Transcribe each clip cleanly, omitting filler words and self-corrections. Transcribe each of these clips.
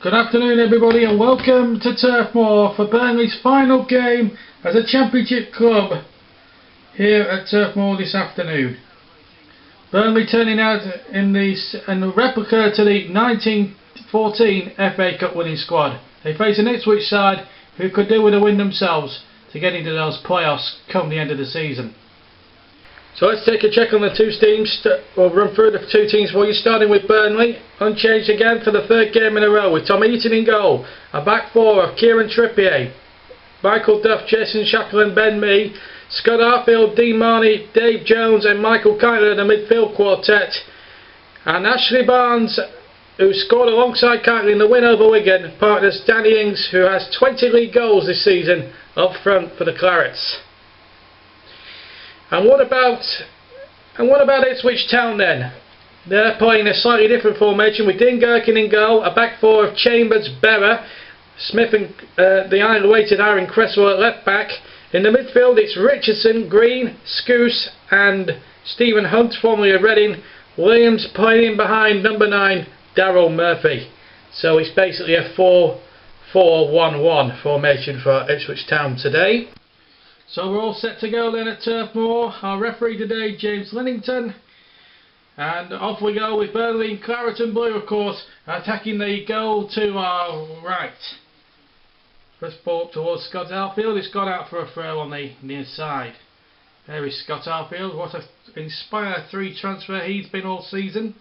Good afternoon everybody, and welcome to Turf Moor for Burnley's final game as a Championship club here at Turf Moor this afternoon. Burnley turning out in a replica to the 1914 FA Cup winning squad. They face an Ipswich side who could do with a win themselves to get into those playoffs come the end of the season. So let's take a check on the two teams. We'll run through the two teams for you, starting with Burnley. Unchanged again for the third game in a row, with Tom Eaton in goal. A back four of Kieran Trippier, Michael Duff, Jason Shackle, Ben Mee, Scott Arfield, Dean Marnie, Dave Jones and Michael Kyler in the midfield quartet. And Ashley Barnes, who scored alongside Kyler in the win over Wigan, partners Danny Ings, who has 20 league goals this season, up front for the Clarets. And what about Ipswich Town then? They're playing a slightly different formation with Dean Gherkin in goal, a back four of Chambers, Berra, Smith and the awaited Aaron Cresswell at left back. In the midfield it's Richardson, Green, Scouse and Stephen Hunt, formerly of Reading. Williams playing behind number 9, Daryl Murphy. So it's basically a 4-4-1-1 formation for Ipswich Town today. So we're all set to go then at Turf Moor. Our referee today, James Linnington. And off we go with Burnley in claret and blue, of course, attacking the goal to our right. First ball towards Scott Arfield. It's got out for a throw on the near side. There is Scott Arfield. What an Inspire 3 transfer he's been all season.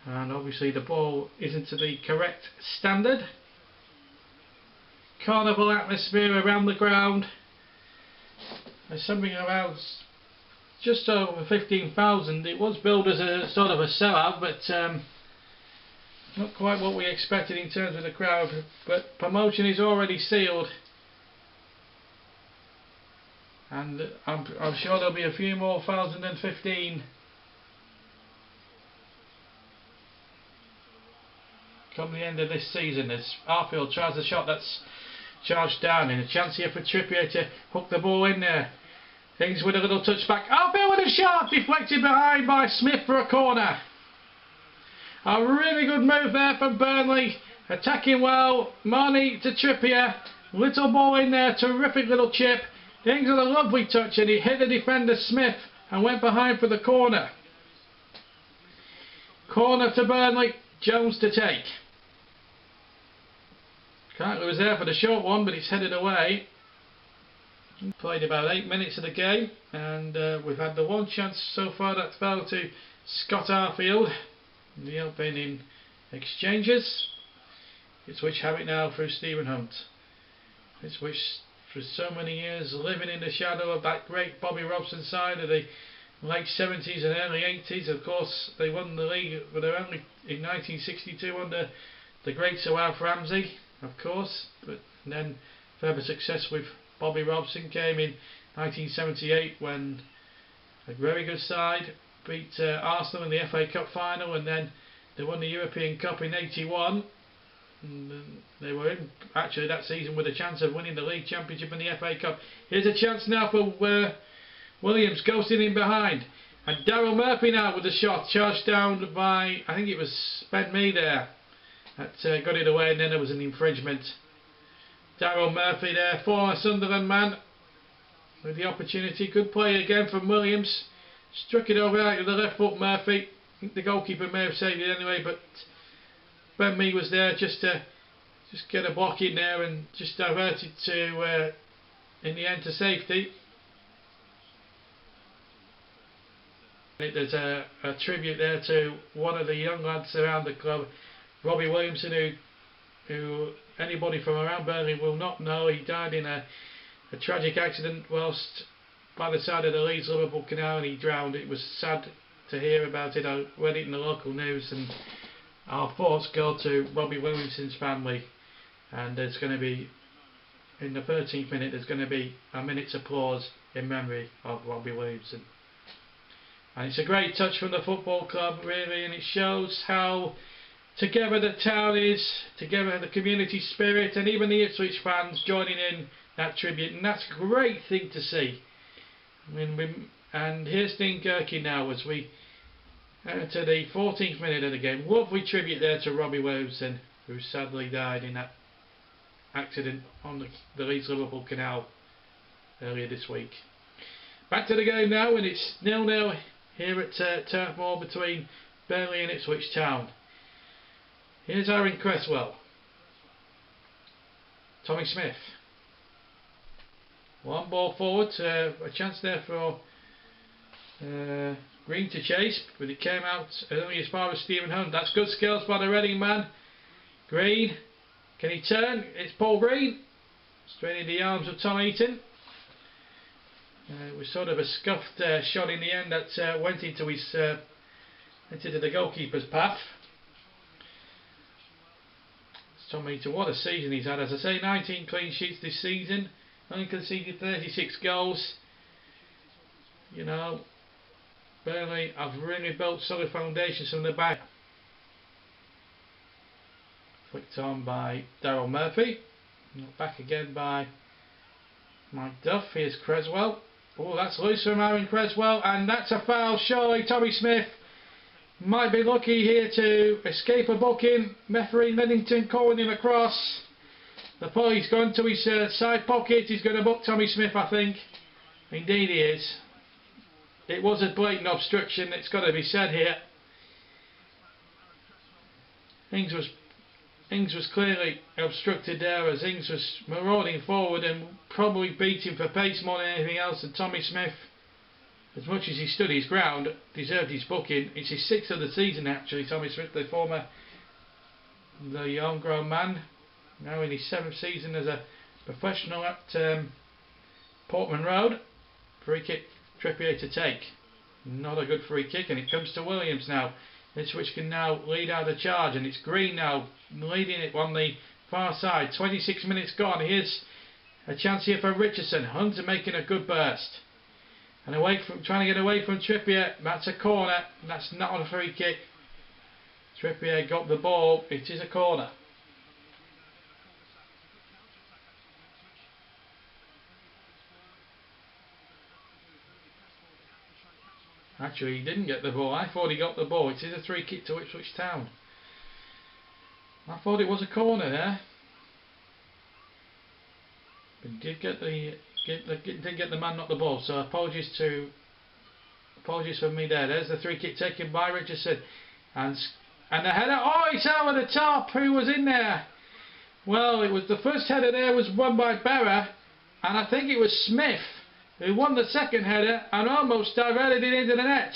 And obviously the ball isn't to the correct standard. Carnival atmosphere around the ground. There's something around just over 15,000. It was billed as a sort of a sellout, but not quite what we expected in terms of the crowd. But promotion is already sealed, and I'm sure there'll be a few more 1,015 come the end of this season as Arfield tries a shot that's charged down, and a chance here for Trippier to hook the ball in there. Things with a little touch back. Arfield with a shot, deflected behind by Smith for a corner. A really good move there from Burnley, attacking well. Marnie to Trippier, little ball in there, terrific little chip. Things with a lovely touch, and he hit the defender Smith and went behind for the corner. Corner to Burnley, Jones to take. Kyler was there for the short one, but it's headed away. Played about 8 minutes of the game, and we've had the one chance so far that fell to Scott Arfield. The opening exchanges. Ipswich have it now through Stephen Hunt. Ipswich for so many years living in the shadow of that great Bobby Robson side of the late 70s and early 80s. Of course, they won the league, but they're only in 1962 under the great Sir Alf Ramsey, of course, but then further success with Bobby Robson came in 1978 when a very good side beat Arsenal in the FA Cup final, and then they won the European Cup in 81. And they were in actually that season with a chance of winning the league championship and the FA Cup. Here's a chance now for Williams, ghosting in behind, and Daryl Murphy now with a shot charged down by, I think it was Ben Mee there. That got it away, and then there was an infringement. Daryl Murphy there, former Sunderland man, with the opportunity. Good play again from Williams. Struck it over out to the left foot, Murphy. I think the goalkeeper may have saved it anyway, but Ben Mee was there just to get a block in there and just divert it to, in the end, to safety. There's a tribute there to one of the young lads around the club, Robbie Williamson, who anybody from around Burnley will not know. He died in a tragic accident whilst by the side of the Leeds-Liverpool Canal, and he drowned. It was sad to hear about it. I read it in the local news, and our thoughts go to Robbie Williamson's family. And there's going to be, in the 13th minute, there's going to be a minute's applause in memory of Robbie Williamson. And it's a great touch from the football club, really, and it shows how together the town is, together the community spirit, and even the Ipswich fans joining in that tribute, and that's a great thing to see. I mean, and here's Dean Gherkin now as we enter the 14th minute of the game. Lovely tribute there to Robbie Williamson, who sadly died in that accident on the Leeds-Liverpool Canal earlier this week. Back to the game now, and it's 0-0 here at Turf Moor between Burnley and Ipswich Town. Here's Aaron Cresswell. Tommy Smith. One ball forward, a chance there for Green to chase, but it came out only as far as Stephen Hunt. That's good skills by the Reading man. Green, can he turn? It's Paul Green, straight in the arms of Tom Eaton. It was sort of a scuffed shot in the end that went into the goalkeeper's path. Tom Eaton, what a season he's had. As I say, 19 clean sheets this season, only conceded 36 goals. You know, Burnley have really built solid foundations from the back. Flicked on by Daryl Murphy. Back again by Mike Duff. Here's Cresswell. Oh, that's loose from Aaron Cresswell, and that's a foul. Surely Tommy Smith might be lucky here to escape a booking. Referee Middington calling him across. The police gone to his side pocket. He's going to book Tommy Smith, I think. Indeed he is. It was a blatant obstruction, it's got to be said here. Ings was clearly obstructed there, as Ings was marauding forward and probably beating for pace more than anything else. And Tommy Smith, as much as he stood his ground, deserved his booking. It's his 6th of the season actually, Tommy Smith, the homegrown man, now in his 7th season as a professional at Portman Road. Free kick, Trippier to take. Not a good free kick, and it comes to Williams now. Ipswich can now lead out the charge, and it's Green now leading it on the far side. 26 minutes gone. Here's a chance here for Richardson. Hunter making a good burst, and trying to get away from Trippier. That's a corner. That's not a free kick. Trippier got the ball. It is a corner. Actually, he didn't get the ball. I thought he got the ball. It is a free kick to Ipswich Town. I thought it was a corner there. But did get the man, not the ball. So apologies for me there. There's the free kick taken by Richardson, and the header. Oh, it's over the top. Who was in there? Well, it was the first header there was won by Berra, and I think it was Smith who won the second header and almost diverted it into the net.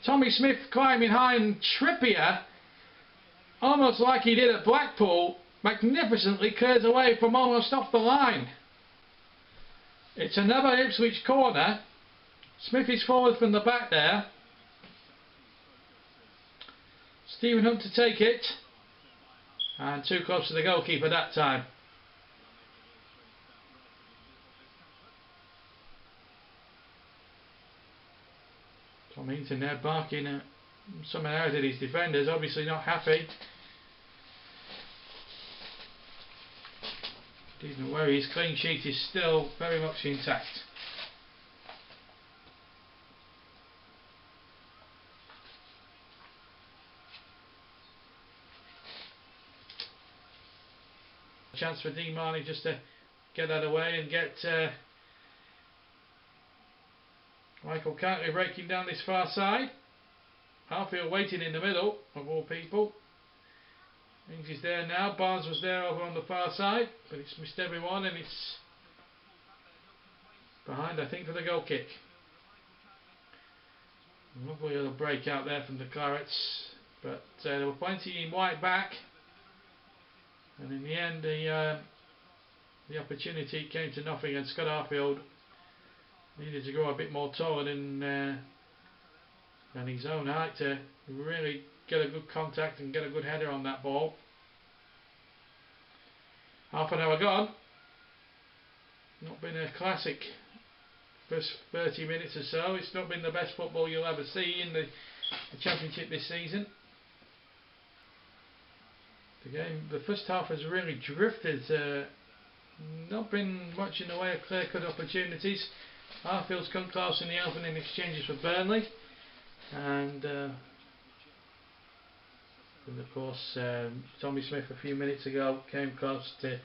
Tommy Smith climbing high, and Trippier, almost like he did at Blackpool, magnificently clears away from almost off the line. It's another Ipswich corner. Smith is forward from the back there. Stephen Hunt to take it, and too close to the goalkeeper that time. Tom Eaton there barking some out at his defenders, obviously not happy. Didn't worry, his clean sheet is still very much intact. Chance for Dean Marnie just to get that away and get Michael Cantley breaking down this far side. Harfield waiting in the middle, of all people. Ings is there now. Barnes was there over on the far side, but it's missed everyone, and it's behind, I think, for the goal kick. Lovely little break out there from the Clarets, but there were plenty in white back, and in the end the opportunity came to nothing, and Scott Harfield needed to go a bit more taller than his own height to really get a good contact and get a good header on that ball. Half an hour gone. Not been a classic first 30 minutes or so. It's not been the best football you'll ever see in the Championship this season. The first half has really drifted. Not been much in the way of clear-cut opportunities. Harfield's come close in the opening exchanges for Burnley, and And of course, Tommy Smith a few minutes ago came close to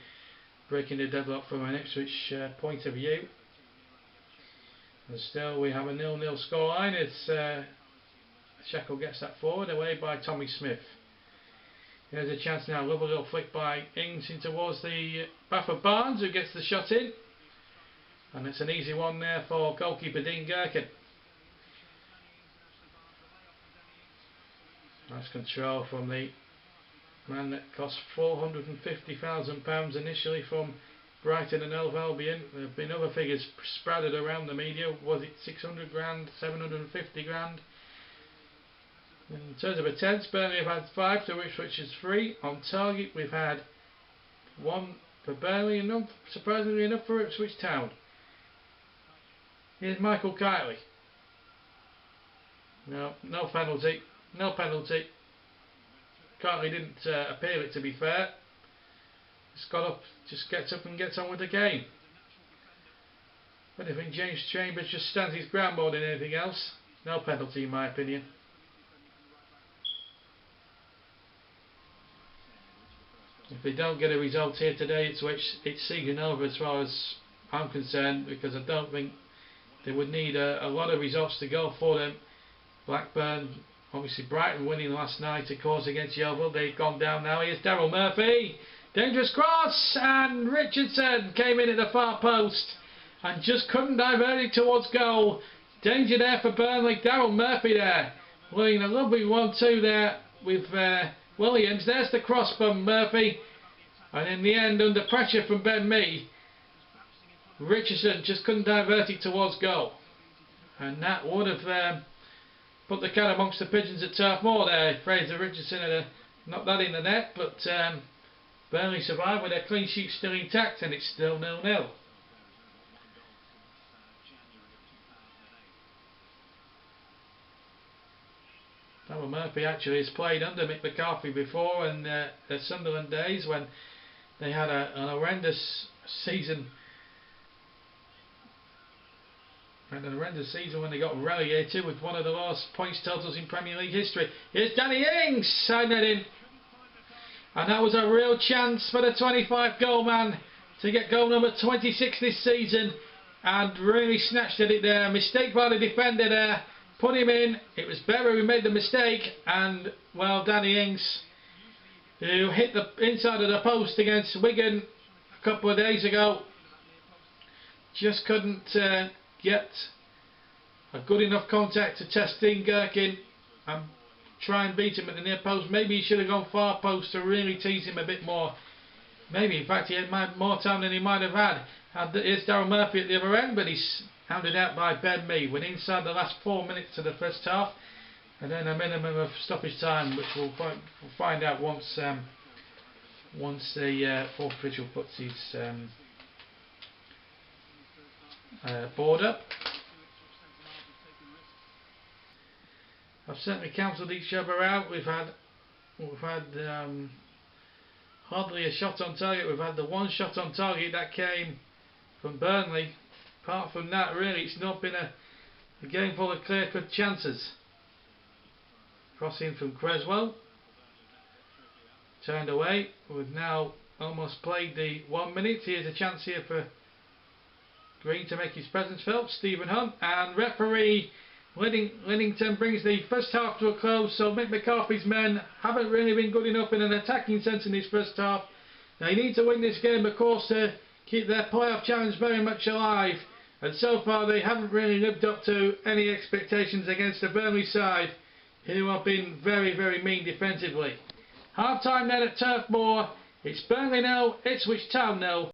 breaking the deadlock from an Ipswich point of view. And still we have a 0-0 scoreline as Sheckle gets that forward, away by Tommy Smith. There's a chance now, lovely little flick by Ings in towards the back of Barnes, who gets the shot in. And it's an easy one there for goalkeeper Dean Gherkin. Nice control from the man that cost £450,000 initially from Brighton and Hove Albion. There have been other figures sprouted around the media. Was it 600 grand, 750 grand? In terms of attempts, Burnley have had 5 to Ipswich is 3. On target we've had 1 for Burnley and none, surprisingly enough, for Ipswich Town. Here's Michael Kiley. No penalty. No penalty. Kiley didn't appeal it, to be fair. Just gets up and gets on with the game. But I think James Chambers just stands his ground more than anything else. No penalty in my opinion. If they don't get a result here today, it's season over as far as I'm concerned, because I don't think they would need a lot of results to go for them. Blackburn, obviously Brighton winning last night, of course, against Yeovil. They've gone down now. Here's Daryl Murphy. Dangerous cross, and Richardson came in at the far post and just couldn't divert it towards goal. Danger there for Burnley. Daryl Murphy there, winning a lovely 1-2 there with Williams. There's the cross from Murphy, and in the end, under pressure from Ben Mee, Richardson just couldn't divert it towards goal, and that would have put the cat amongst the pigeons at Turf Moor there. Fraser Richardson had knocked that in the net, but Burnley survived with their clean sheet still intact, and it's still 0-0. Daryl Murphy actually has played under Mick McCarthy before, and the Sunderland days when they had an horrendous season. And an horrendous season when they got relegated with one of the lowest points totals in Premier League history. Here's Danny Ings, side netting. And that was a real chance for the 25 goal man to get goal number 26 this season, and really snatched at it there. Mistake by the defender there, put him in. It was Berra who made the mistake, and well, Danny Ings, who hit the inside of the post against Wigan a couple of days ago, just couldn't get a good enough contact to test Dean Gherkin and try and beat him at the near post. Maybe he should have gone far post to really tease him a bit more. Maybe, in fact, he had more time than he might have had. Here's Daryl Murphy at the other end, but he's hounded out by Ben Mee. We're inside the last 4 minutes of the first half, and then a minimum of stoppage time, which we'll find out once the fourth official puts his board up. I've certainly cancelled each other out. We've had hardly a shot on target. We've had the one shot on target that came from Burnley. Apart from that, really, it's not been a game full of clear-cut chances. Crossing from Creswell, turned away. We've now almost played the 1 minute. Here's a chance here for Green to make his presence felt. Stephen Hunt, and referee Linnington brings the first half to a close. So Mick McCarthy's men haven't really been good enough in an attacking sense in this first half. They need to win this game, of course, to keep their playoff challenge very much alive, and so far they haven't really lived up to any expectations against the Burnley side, who have been very, very mean defensively. Half time then at Turf Moor. It's Burnley 0, Ipswich Town 0.